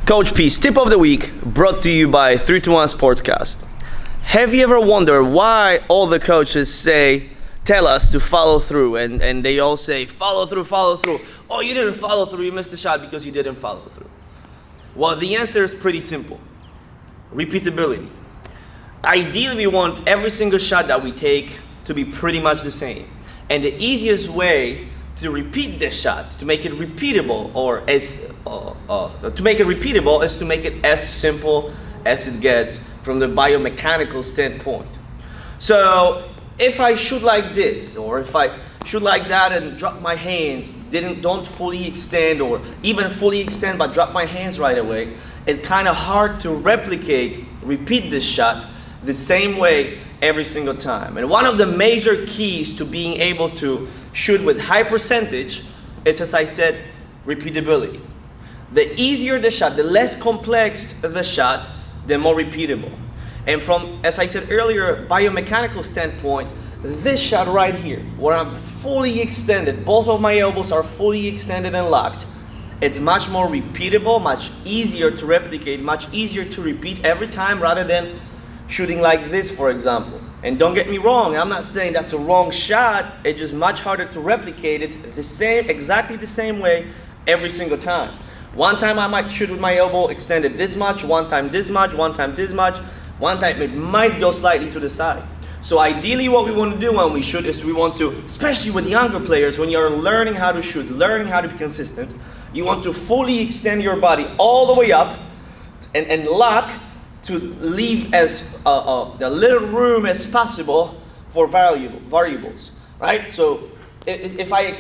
Coach P's tip of the week brought to you by 321 Sportscast. Have you ever wondered why all the coaches tell us to follow through and they all say follow through. Oh, you didn't follow through, you missed the shot because you didn't follow through. Well, the answer is pretty simple. Repeatability. Ideally, we want every single shot that we take to be pretty much the same. And the easiest way to repeat this shot, to make it repeatable, is to make it as simple as it gets from the biomechanical standpoint. So if I shoot like this, or if I shoot like that and drop my hands, don't fully extend, or even fully extend but drop my hands right away, it's kind of hard to repeat this shot the same way every single time. And one of the major keys to being able to shoot with high percentage is, as I said, repeatability. The easier the shot, the less complex the shot, the more repeatable. And from, as I said earlier, biomechanical standpoint, this shot right here, where I'm fully extended, both of my elbows are fully extended and locked, it's much more repeatable, much easier to replicate, much easier to repeat every time rather than shooting like this, for example. And don't get me wrong, I'm not saying that's a wrong shot, it's just much harder to replicate it exactly the same way every single time. One time I might shoot with my elbow extended this much, one time this much, one time this much, one time it might go slightly to the side. So ideally what we want to do when we shoot is we want to, especially with younger players, when you're learning how to shoot, learning how to be consistent, you want to fully extend your body all the way up and lock to leave as the little room as possible for variables, right? So if I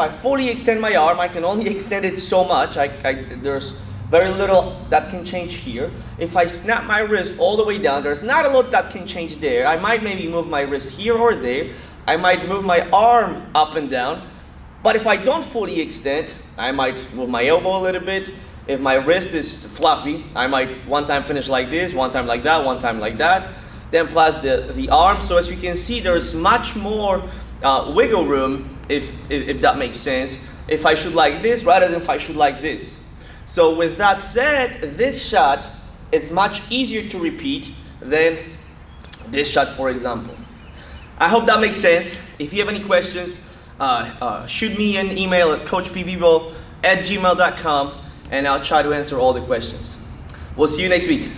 fully extend my arm, I can only extend it so much. There's very little that can change here. If I snap my wrist all the way down, there's not a lot that can change there. I might maybe move my wrist here or there. I might move my arm up and down. But if I don't fully extend, I might move my elbow a little bit. If my wrist is floppy, I might one time finish like this, one time like that, one time like that. Then plus the arm. So as you can see, there's much more wiggle room, if that makes sense, if I shoot like this rather than if I shoot like this. So with that said, this shot is much easier to repeat than this shot, for example. I hope that makes sense. If you have any questions, shoot me an email at coachpbibo@gmail.com. and I'll try to answer all the questions. We'll see you next week.